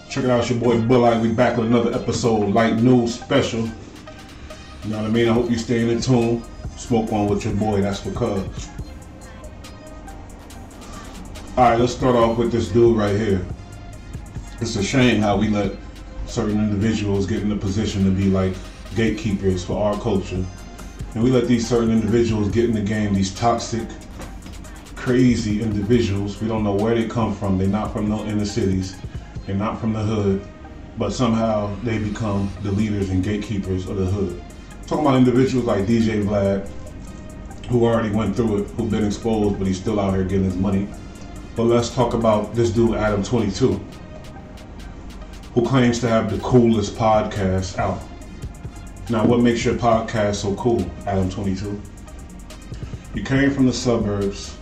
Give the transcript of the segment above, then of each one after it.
Check it out, it's your boy Bullite. We back with another episode, light news special. You know what I mean? I hope you staying in tune. Smoke on with your boy, that's for cuz. Alright, let's start off with this dude right here. It's a shame how we let certain individuals get in a position to be like gatekeepers for our culture. And we let these certain individuals get in the game, these toxic, crazy individuals. We don't know where they come from. They're not from no inner cities. They're not from the hood, but somehow they become the leaders and gatekeepers of the hood. Talking about individuals like DJ Vlad, who already went through it, who've been exposed, but he's still out here getting his money. But let's talk about this dude, Adam22, who claims to have the coolest podcast out. Now, what makes your podcast so cool, Adam22? You came from the suburbs.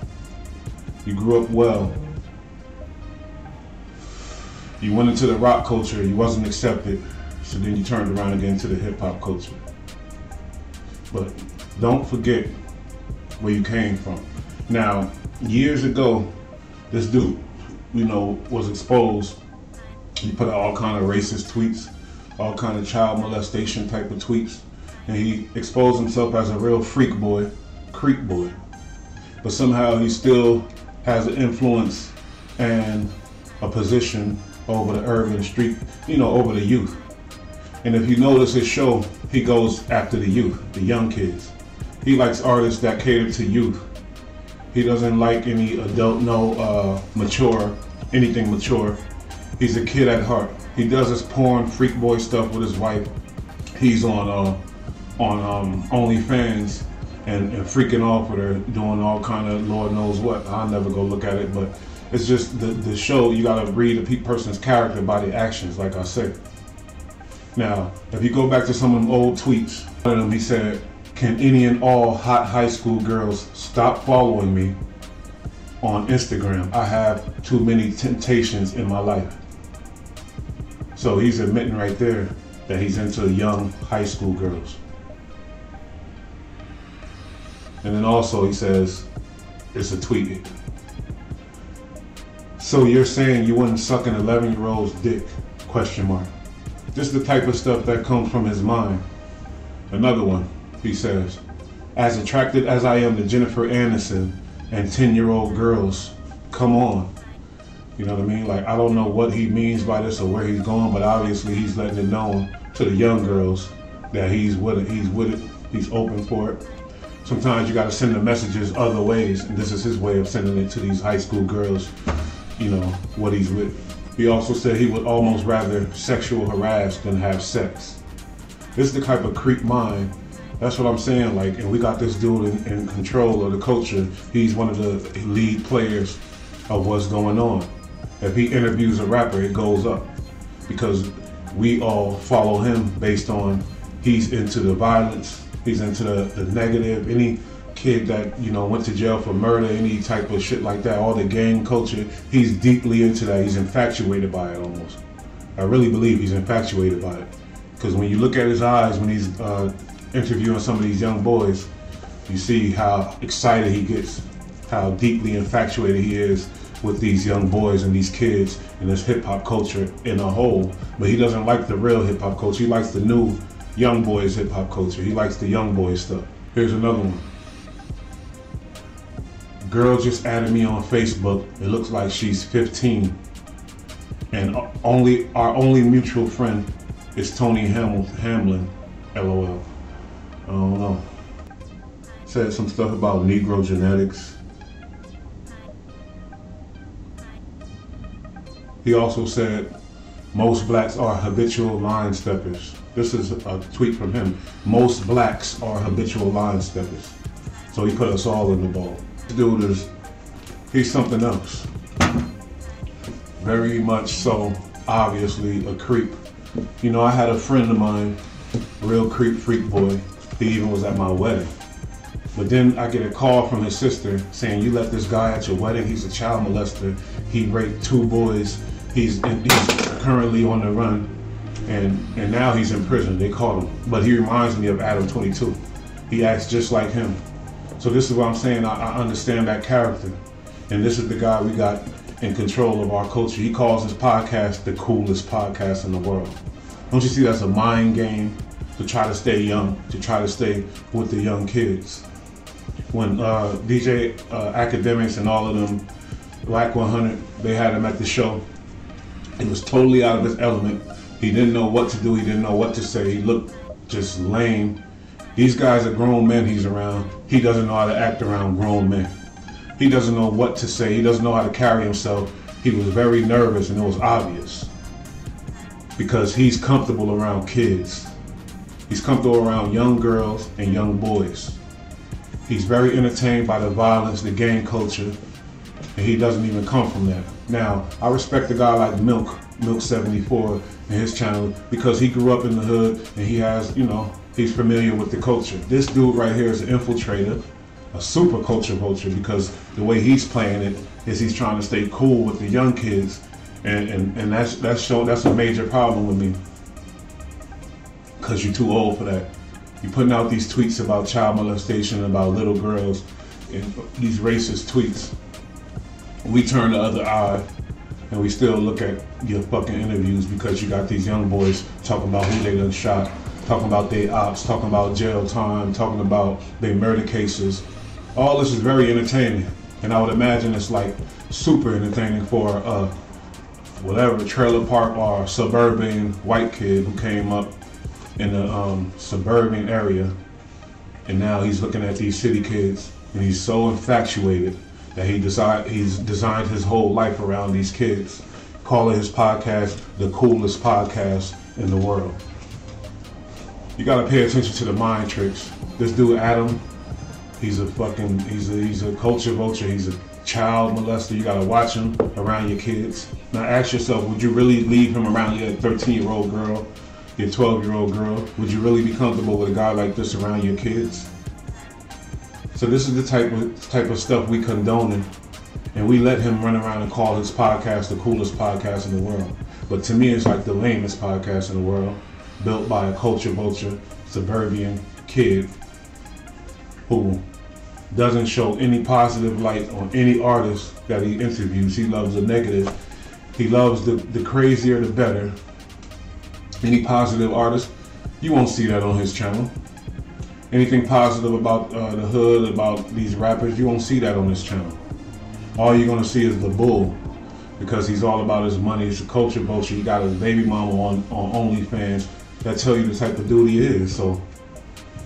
You grew up well. You went into the rock culture, you wasn't accepted, so then you turned around again to the hip hop culture. But don't forget where you came from. Now, years ago, this dude, was exposed. He put out all kind of racist tweets, all kind of child molestation type of tweets, and he exposed himself as a real freak boy, creep boy. But somehow he still has an influence and a position over the urban street, over the youth. And if you notice his show, he goes after the youth, the young kids. He likes artists that cater to youth. He doesn't like any adult, anything mature. He's a kid at heart. He does his porn, freak boy stuff with his wife. He's on OnlyFans and freaking off with her, doing all kind of Lord knows what. I'll never go look at it, but it's just the show. You gotta read a person's character by the actions, like I said. Now, if you go back to some of them old tweets, one of them he said, "Can any and all hot high school girls stop following me on Instagram? I have too many temptations in my life." So he's admitting right there that he's into young high school girls. And then also he says, it's a tweet. "So you're saying you wouldn't suck an 11-year-old's dick? Question mark. This is the type of stuff that comes from his mind. Another one, he says, "As attracted as I am to Jennifer Aniston and 10-year-old girls, come on." You know what I mean? Like, I don't know what he means by this or where he's going, but obviously he's letting it known to the young girls that he's with it, he's open for it. Sometimes you gotta send the messages other ways, and this is his way of sending it to these high school girls, what he's with. He also said he would almost rather sexual harass than have sex. This is the type of creep mind. That's what I'm saying, like, and we got this dude in control of the culture. He's one of the lead players of what's going on. If he interviews a rapper, it goes up because we all follow him based on he's into the violence, he's into the negative. Any kid that went to jail for murder, any type of shit like that, all the gang culture, he's deeply into that. He's infatuated by it almost. I really believe he's infatuated by it because when you look at his eyes when he's interviewing some of these young boys, you see how excited he gets, how deeply infatuated he is with these young boys and these kids and this hip-hop culture in a whole. But he doesn't like the real hip-hop culture. He likes the new young boys hip-hop culture. He likes the young boys stuff. Here's another one. "Girl just added me on Facebook. It looks like she's 15. And our only mutual friend is Tony Hamlin, LOL. I don't know." Said some stuff about Negro genetics. He also said, "Most blacks are habitual line steppers." This is a tweet from him. "Most blacks are habitual line steppers." So he put us all in the ball. This dude he's something else. Very much so, obviously a creep. I had a friend of mine, real creep freak boy. He even was at my wedding. But then I get a call from his sister saying, "You let this guy at your wedding, he's a child molester. He raped 2 boys. He's currently on the run, and now he's in prison." They caught him. But he reminds me of Adam22. He acts just like him. So this is what I'm saying. I understand that character. And this is the guy we got in control of our culture. He calls his podcast the coolest podcast in the world. Don't you see that's a mind game to try to stay young, to try to stay with the young kids? When DJ Academics and all of them, Black 100, they had him at the show, he was totally out of his element. He didn't know what to do. He didn't know what to say. He looked just lame. These guys are grown men he's around. He doesn't know how to act around grown men. He doesn't know what to say. He doesn't know how to carry himself. He was very nervous, and it was obvious because he's comfortable around kids. He's comfortable around young girls and young boys. He's very entertained by the violence, the gang culture, and he doesn't even come from that. Now, I respect a guy like Milk74 and his channel because he grew up in the hood and he has, he's familiar with the culture. This dude right here is an infiltrator, a super culture vulture, because the way he's playing it is he's trying to stay cool with the young kids, and that's a major problem with me, because you're too old for that. You're putting out these tweets about child molestation, about little girls, and these racist tweets. We turn the other eye, and we still look at your fucking interviews because you got these young boys talking about who they done shot, talking about their ops, talking about jail time, talking about their murder cases. All this is very entertaining, and I would imagine it's like super entertaining for whatever trailer park or suburban white kid who came up in a suburban area, and now he's looking at these city kids, and he's so infatuated that he's designed his whole life around these kids, calling his podcast the coolest podcast in the world. You gotta pay attention to the mind tricks. This dude Adam, he's a culture vulture. He's a child molester. You gotta watch him around your kids. Now ask yourself, would you really leave him around your 13-year-old girl, your 12-year-old girl? Would you really be comfortable with a guy like this around your kids? So this is the type of stuff we condoning, and we let him run around and call his podcast the coolest podcast in the world. But to me, it's like the lamest podcast in the world, built by a culture vulture, suburban kid who doesn't show any positive light on any artist that he interviews. He loves the negative. He loves the crazier the better. Any positive artist, you won't see that on his channel. Anything positive about the hood, about these rappers, you won't see that on his channel. All you're gonna see is the bull, because he's all about his money. He's a culture vulture. He got his baby mama on OnlyFans. That tell you the type of dude he is. So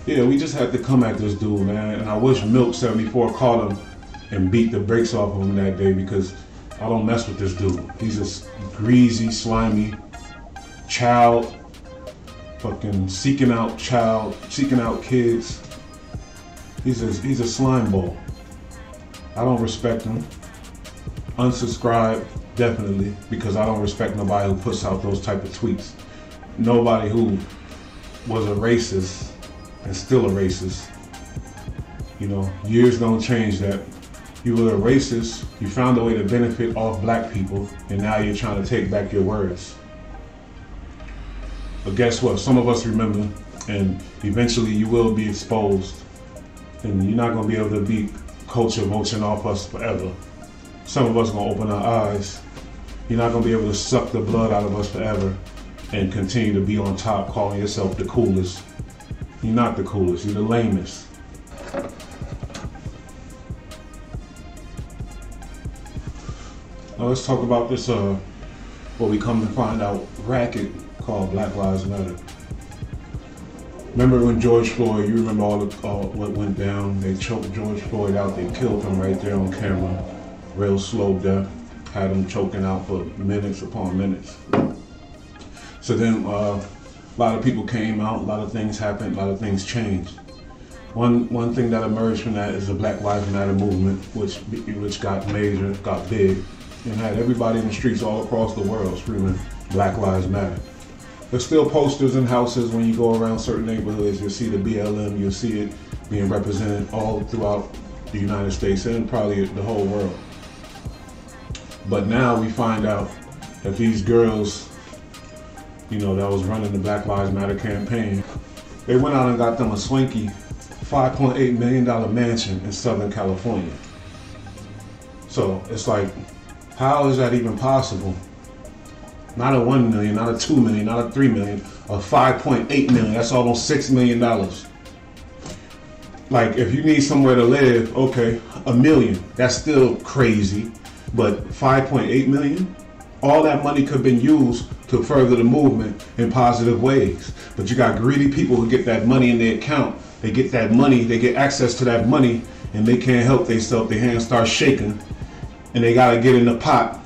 yeah, we just had to come at this dude, man. And I wish Milk74 caught him and beat the brakes off of him that day, because I don't mess with this dude. He's a greasy, slimy child, fucking seeking out kids. He's a slime ball. I don't respect him. Unsubscribe, definitely, because I don't respect nobody who puts out those type of tweets. Nobody who was a racist and still a racist. Years don't change that. You were a racist, you found a way to benefit off black people, and now you're trying to take back your words. But guess what? Some of us remember, and eventually you will be exposed, and you're not going to be able to be culture vulturing off us forever. Some of us are going to open our eyes. You're not going to be able to suck the blood out of us forever and continue to be on top, calling yourself the coolest. You're not the coolest. You're the lamest. Now let's talk about this, what we come to find out, racket called Black Lives Matter. Remember when George Floyd, you remember all what went down? They choked George Floyd out, they killed him right there on camera. Real slow death, had him choking out for minutes upon minutes. So then a lot of people came out, a lot of things happened, a lot of things changed. One thing that emerged from that is the Black Lives Matter movement, which got major, got big, and had everybody in the streets all across the world screaming Black Lives Matter. There's still posters in houses when you go around certain neighborhoods. You'll see the BLM, you'll see it being represented all throughout the United States and probably the whole world. But now we find out that these girls, that was running the Black Lives Matter campaign, they went out and got them a swanky $5.8 million mansion in Southern California. So it's like, How is that even possible? Not a 1 million, not a 2 million, not a 3 million, a 5.8 million. That's almost $6 million. Like, if you need somewhere to live, okay, a million. That's still crazy. But 5.8 million? All that money could have been used to further the movement in positive ways. But you got greedy people who get that money in their account. They get that money, they get access to that money, and they can't help themselves. Their hands start shaking, and they gotta get in the pot.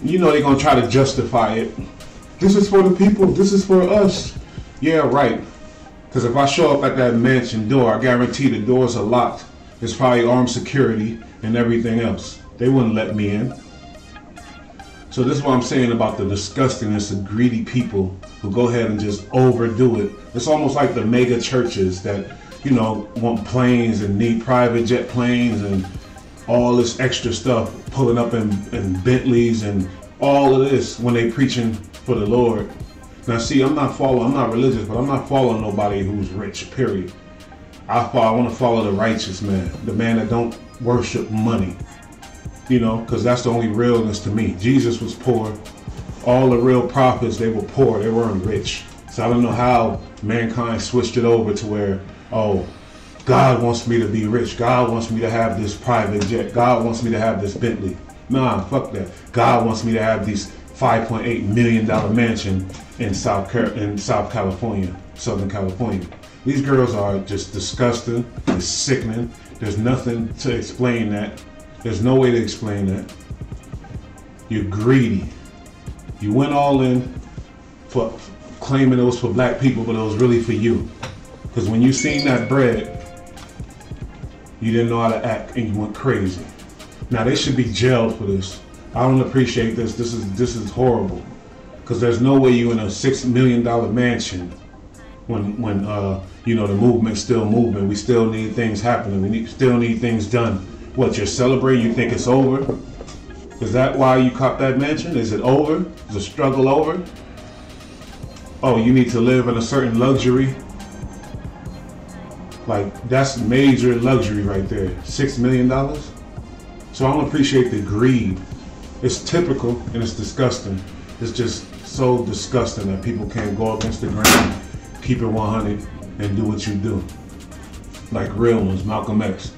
You know they're gonna try to justify it. This is for the people, this is for us. Yeah, right. Because if I show up at that mansion door, I guarantee the doors are locked. There's probably armed security and everything else. They wouldn't let me in. So this is what I'm saying about the disgustingness of greedy people who go ahead and just overdo it. It's almost like the mega churches that, you know, want planes and need private jet planes and all this extra stuff, pulling up in Bentleys and all of this when they preaching for the Lord. Now see, I'm not religious, but I'm not following nobody who's rich, period. I want to follow the righteous man, the man that don't worship money. You know, because that's the only realness to me. Jesus was poor. All the real prophets, they were poor. They weren't rich. So I don't know how mankind switched it over to where, oh, God wants me to be rich. God wants me to have this private jet. God wants me to have this Bentley. Nah, fuck that. God wants me to have these $5.8 million mansion in South California, Southern California. These girls are just disgusting. It's sickening. There's nothing to explain that. There's no way to explain that. You're greedy. You went all in for claiming it was for black people, but it was really for you. Because when you seen that bread, you didn't know how to act and you went crazy. Now they should be jailed for this. I don't appreciate this. This is horrible. Because there's no way you in a $6 million mansion when you know the movement's still moving. We still need things happening. We still need things done. What, you're celebrating? You think it's over? Is that why you caught that mansion? Is it over? Is the struggle over? Oh, you need to live in a certain luxury? Like, that's major luxury right there. $6 million? So I don't appreciate the greed. It's typical and it's disgusting. It's just so disgusting that people can't go against the grain, keep it 100, and do what you do. Like real ones, Malcolm X.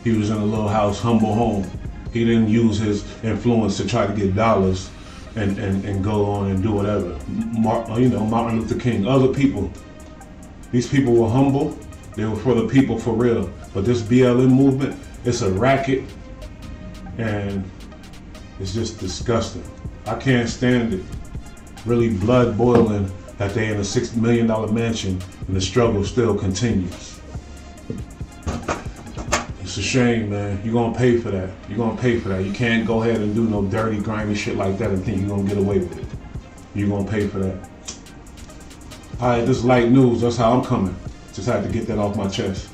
He was in a little house, humble home. He didn't use his influence to try to get dollars and go on and do whatever. Martin Luther King, other people. These people were humble. They were for the people for real. But this BLM movement, it's a racket and it's just disgusting. I can't stand it. Really blood boiling that they in a $6 million mansion and the struggle still continues. It's a shame, man. You're gonna pay for that. You're gonna pay for that. You can't go ahead and do no dirty, grimy shit like that and think you're gonna get away with it. You're gonna pay for that. All right, this is light news. That's how I'm coming. Just had to get that off my chest.